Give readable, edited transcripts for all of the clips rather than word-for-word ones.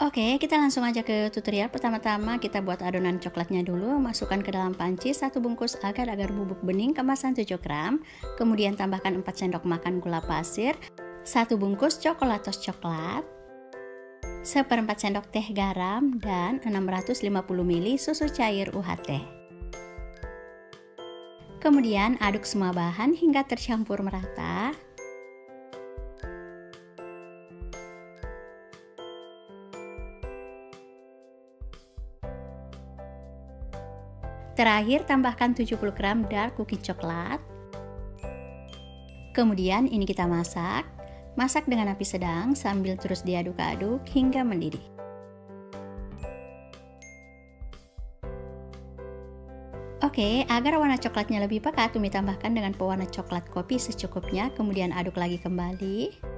Oke, kita langsung aja ke tutorial. Pertama-tama kita buat adonan coklatnya dulu. Masukkan ke dalam panci 1 bungkus agar-agar bubuk bening kemasan 7 gram. Kemudian tambahkan 4 sendok makan gula pasir, 1 bungkus coklatos coklat, 1/4 sendok teh garam, dan 650 ml susu cair UHT. Kemudian aduk semua bahan hingga tercampur merata. Terakhir tambahkan 70 gram dark cookie coklat. Kemudian ini kita masak. Masak dengan api sedang sambil terus diaduk-aduk hingga mendidih. Oke, agar warna coklatnya lebih pekat, Umi tambahkan dengan pewarna coklat kopi secukupnya, kemudian aduk lagi kembali.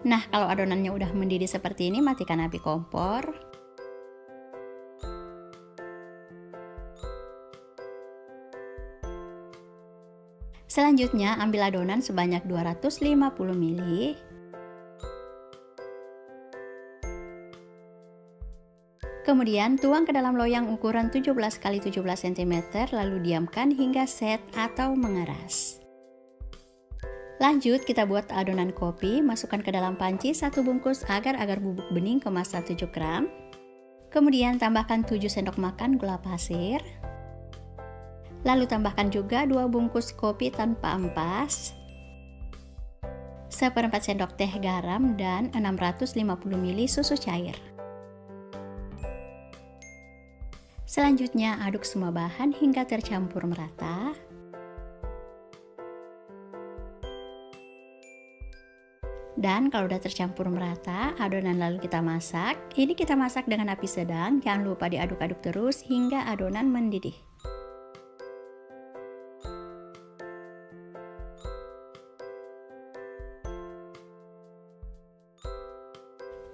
Nah, kalau adonannya udah mendidih seperti ini, matikan api kompor. Selanjutnya, ambil adonan sebanyak 250 ml. Kemudian, tuang ke dalam loyang ukuran 17 x 17 cm, lalu diamkan hingga set atau mengeras. Lanjut, kita buat adonan kopi. Masukkan ke dalam panci 1 bungkus agar-agar bubuk bening kemasan 7 gram. Kemudian tambahkan 7 sendok makan gula pasir. Lalu tambahkan juga 2 bungkus kopi tanpa ampas, 1/4 sendok teh garam, dan 650 ml susu cair. Selanjutnya aduk semua bahan hingga tercampur merata. Dan kalau udah tercampur merata, adonan lalu kita masak. Ini kita masak dengan api sedang, jangan lupa diaduk-aduk terus hingga adonan mendidih.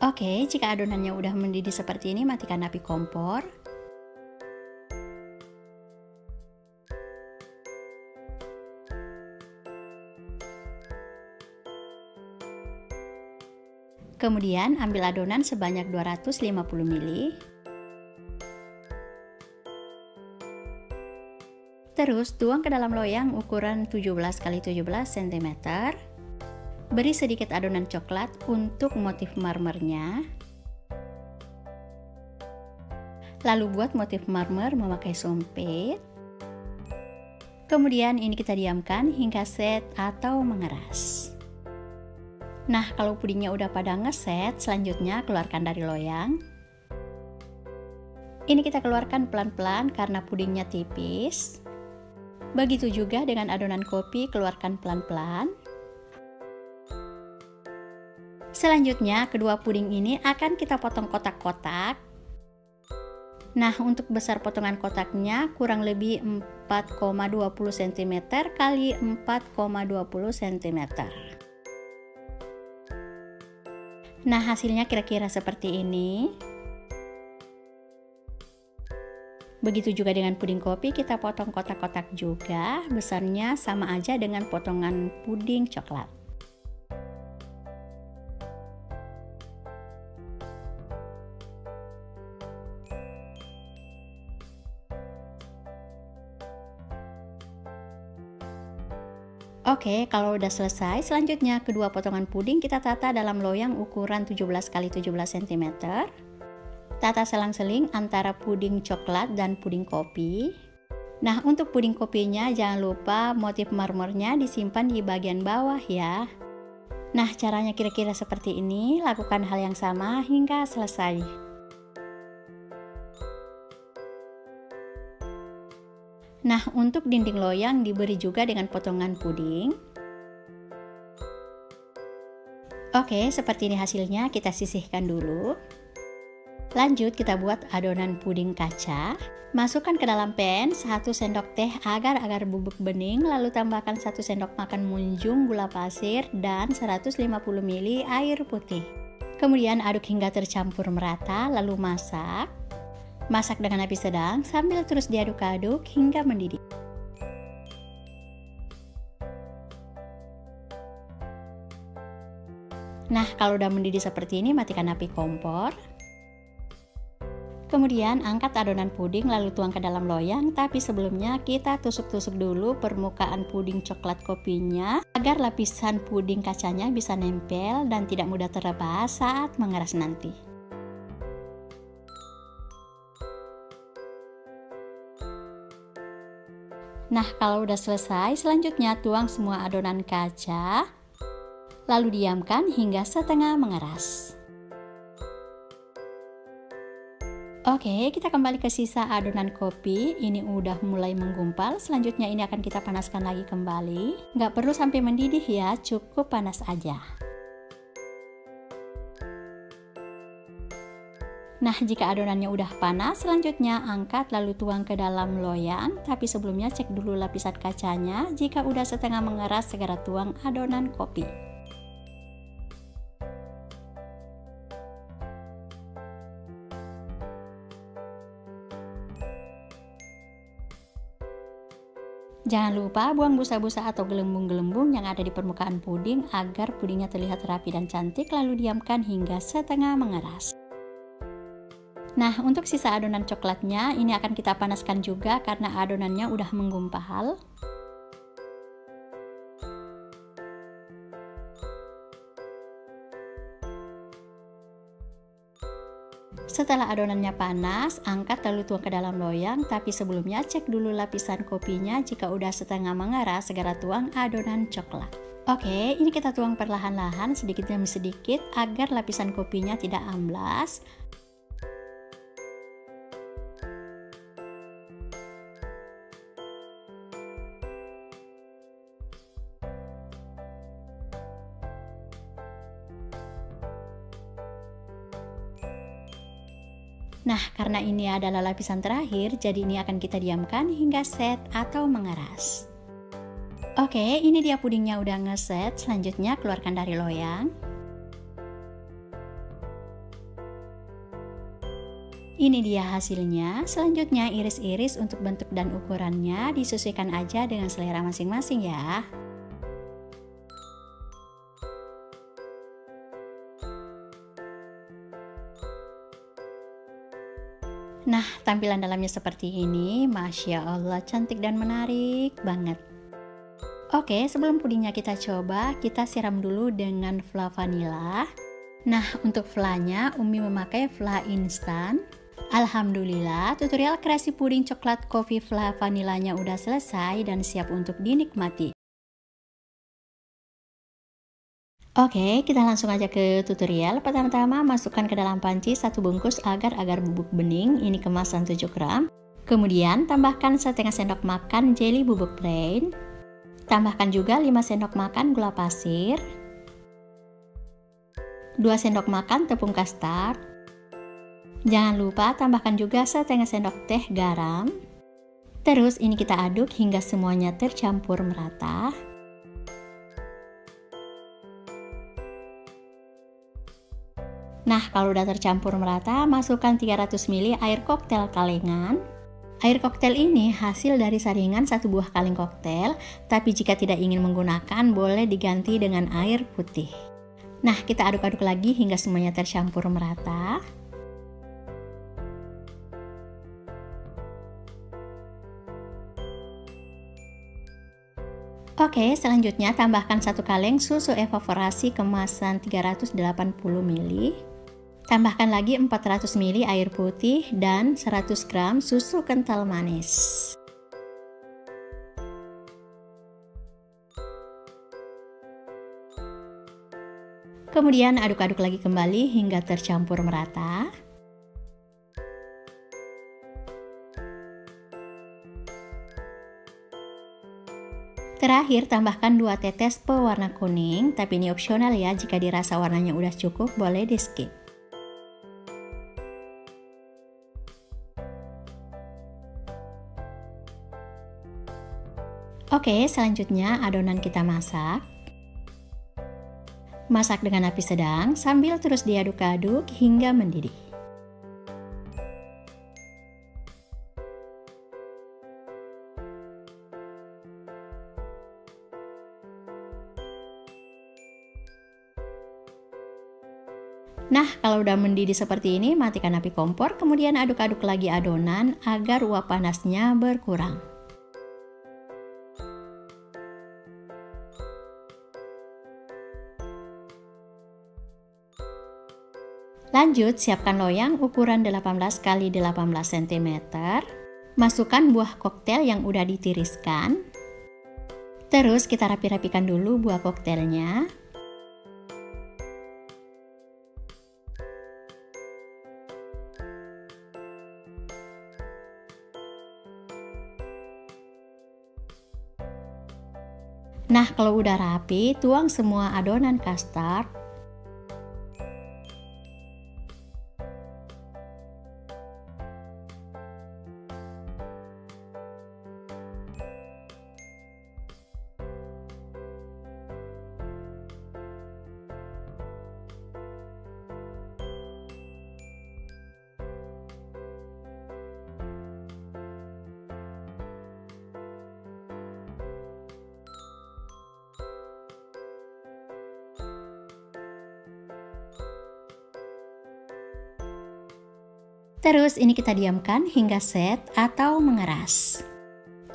Oke, jika adonannya udah mendidih seperti ini, matikan api kompor. Kemudian ambil adonan sebanyak 250 ml. Terus tuang ke dalam loyang ukuran 17 x 17 cm. Beri sedikit adonan coklat untuk motif marmernya. Lalu buat motif marmer memakai sumpit. Kemudian ini kita diamkan hingga set atau mengeras. Nah, kalau pudingnya udah pada ngeset, selanjutnya keluarkan dari loyang. Ini kita keluarkan pelan-pelan karena pudingnya tipis. Begitu juga dengan adonan kopi, keluarkan pelan-pelan. Selanjutnya, kedua puding ini akan kita potong kotak-kotak. Nah, untuk besar potongan kotaknya kurang lebih 4,20 cm x 4,20 cm. Nah, hasilnya kira-kira seperti ini. Begitu juga dengan puding kopi, kita potong kotak-kotak juga. Besarnya sama aja dengan potongan puding coklat. Oke, kalau udah selesai, selanjutnya kedua potongan puding kita tata dalam loyang ukuran 17 x 17 cm. Tata selang-seling antara puding coklat dan puding kopi. Nah, untuk puding kopinya jangan lupa motif marmernya disimpan di bagian bawah ya. Nah, caranya kira-kira seperti ini. Lakukan hal yang sama hingga selesai. Nah, untuk dinding loyang diberi juga dengan potongan puding. Oke, seperti ini hasilnya, kita sisihkan dulu. Lanjut, kita buat adonan puding kaca. Masukkan ke dalam pan 1 sendok teh agar-agar bubuk bening, lalu tambahkan 1 sendok makan munjung gula pasir dan 150 ml air putih. Kemudian aduk hingga tercampur merata, lalu masak. Masak dengan api sedang sambil terus diaduk-aduk hingga mendidih. Nah, kalau udah mendidih seperti ini, matikan api kompor. Kemudian angkat adonan puding lalu tuang ke dalam loyang, tapi sebelumnya kita tusuk-tusuk dulu permukaan puding coklat kopinya agar lapisan puding kacanya bisa nempel dan tidak mudah terlepas saat mengeras nanti. Nah, kalau udah selesai, selanjutnya tuang semua adonan kaca, lalu diamkan hingga setengah mengeras. Oke, kita kembali ke sisa adonan kopi. Ini udah mulai menggumpal. Selanjutnya ini akan kita panaskan lagi kembali. Nggak perlu sampai mendidih ya, cukup panas aja. Nah, jika adonannya udah panas, selanjutnya angkat lalu tuang ke dalam loyang. Tapi sebelumnya cek dulu lapisan kacanya. Jika udah setengah mengeras, segera tuang adonan kopi. Jangan lupa buang busa-busa atau gelembung-gelembung yang ada di permukaan puding agar pudingnya terlihat rapi dan cantik, lalu diamkan hingga setengah mengeras. Nah, untuk sisa adonan coklatnya ini akan kita panaskan juga karena adonannya udah menggumpal. Setelah adonannya panas, angkat lalu tuang ke dalam loyang, tapi sebelumnya cek dulu lapisan kopinya. Jika udah setengah mengeras, segera tuang adonan coklat. Oke, ini kita tuang perlahan-lahan sedikit demi sedikit agar lapisan kopinya tidak amblas. Nah, karena ini adalah lapisan terakhir, jadi ini akan kita diamkan hingga set atau mengeras. Oke, ini dia pudingnya udah ngeset. Selanjutnya keluarkan dari loyang. Ini dia hasilnya. Selanjutnya iris-iris untuk bentuk dan ukurannya, disesuaikan aja dengan selera masing-masing ya. Nah, tampilan dalamnya seperti ini, Masya Allah, cantik dan menarik banget. Oke, sebelum pudingnya kita coba, kita siram dulu dengan fla vanila. Nah, untuk flanya, Umi memakai fla instan. Alhamdulillah, tutorial kreasi puding coklat kopi fla vanilanya udah selesai dan siap untuk dinikmati. Oke, kita langsung aja ke tutorial. Pertama-tama masukkan ke dalam panci 1 bungkus agar-agar bubuk bening, ini kemasan 7 gram. Kemudian tambahkan setengah sendok makan jelly bubuk plain. Tambahkan juga 5 sendok makan gula pasir, 2 sendok makan tepung kastard. Jangan lupa tambahkan juga setengah sendok teh garam. Terus ini kita aduk hingga semuanya tercampur merata. Nah, kalau udah tercampur merata, masukkan 300 ml air koktail kalengan. Air koktail ini hasil dari saringan 1 buah kaleng koktail, tapi jika tidak ingin menggunakan, boleh diganti dengan air putih. Nah, kita aduk-aduk lagi hingga semuanya tercampur merata. Oke, selanjutnya tambahkan 1 kaleng susu evaporasi kemasan 380 ml. Tambahkan lagi 400 ml air putih dan 100 gram susu kental manis. Kemudian aduk-aduk lagi kembali hingga tercampur merata. Terakhir tambahkan 2 tetes pewarna kuning, tapi ini opsional ya, jika dirasa warnanya udah cukup boleh di skip. Oke, selanjutnya adonan kita masak. Masak dengan api sedang sambil terus diaduk-aduk hingga mendidih. Nah, kalau udah mendidih seperti ini, matikan api kompor, kemudian aduk-aduk lagi adonan agar uap panasnya berkurang. Lanjut, siapkan loyang ukuran 18 x 18 cm. Masukkan buah koktail yang udah ditiriskan. Terus kita rapi-rapikan dulu buah koktailnya. Nah, kalau udah rapi, tuang semua adonan custard. Terus ini kita diamkan hingga set atau mengeras.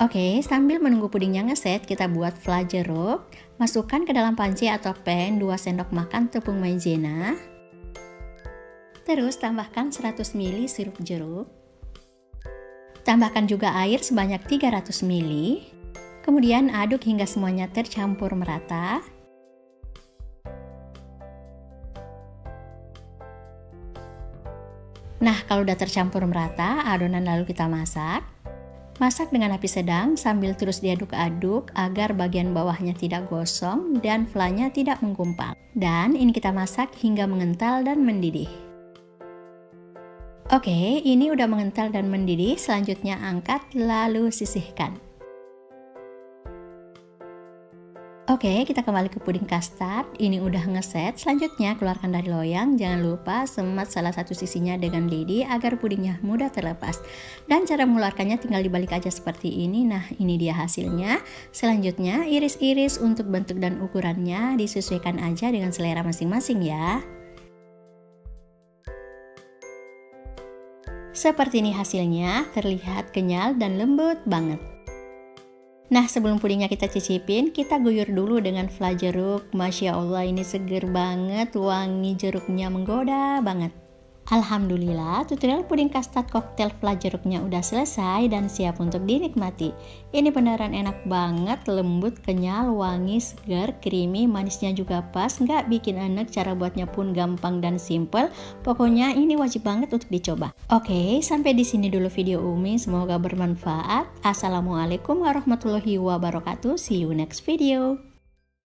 Oke, sambil menunggu pudingnya ngeset, kita buat flan jeruk. Masukkan ke dalam panci atau pan 2 sendok makan tepung maizena. Terus tambahkan 100 ml sirup jeruk. Tambahkan juga air sebanyak 300 ml. Kemudian aduk hingga semuanya tercampur merata. Nah, kalau udah tercampur merata, adonan lalu kita masak. Masak dengan api sedang sambil terus diaduk-aduk agar bagian bawahnya tidak gosong dan flannya tidak menggumpal. Dan ini kita masak hingga mengental dan mendidih. Oke, ini udah mengental dan mendidih, selanjutnya angkat lalu sisihkan. Oke, kita kembali ke puding custard. Ini udah ngeset. Selanjutnya keluarkan dari loyang. Jangan lupa semat salah satu sisinya dengan lidi agar pudingnya mudah terlepas. Dan cara mengeluarkannya tinggal dibalik aja seperti ini. Nah, ini dia hasilnya. Selanjutnya iris-iris untuk bentuk dan ukurannya disesuaikan aja dengan selera masing-masing ya. Seperti ini hasilnya, terlihat kenyal dan lembut banget. Nah, sebelum pudingnya kita cicipin, kita guyur dulu dengan flan jeruk. Masya Allah, ini seger banget, wangi jeruknya menggoda banget. Alhamdulillah, tutorial puding custard koktail flan jeruknya udah selesai dan siap untuk dinikmati. Ini beneran enak banget, lembut, kenyal, wangi, segar, creamy, manisnya juga pas, nggak bikin enek, cara buatnya pun gampang dan simple. Pokoknya ini wajib banget untuk dicoba. Oke, sampai di sini dulu video Umi, semoga bermanfaat. Assalamualaikum warahmatullahi wabarakatuh. See you next video.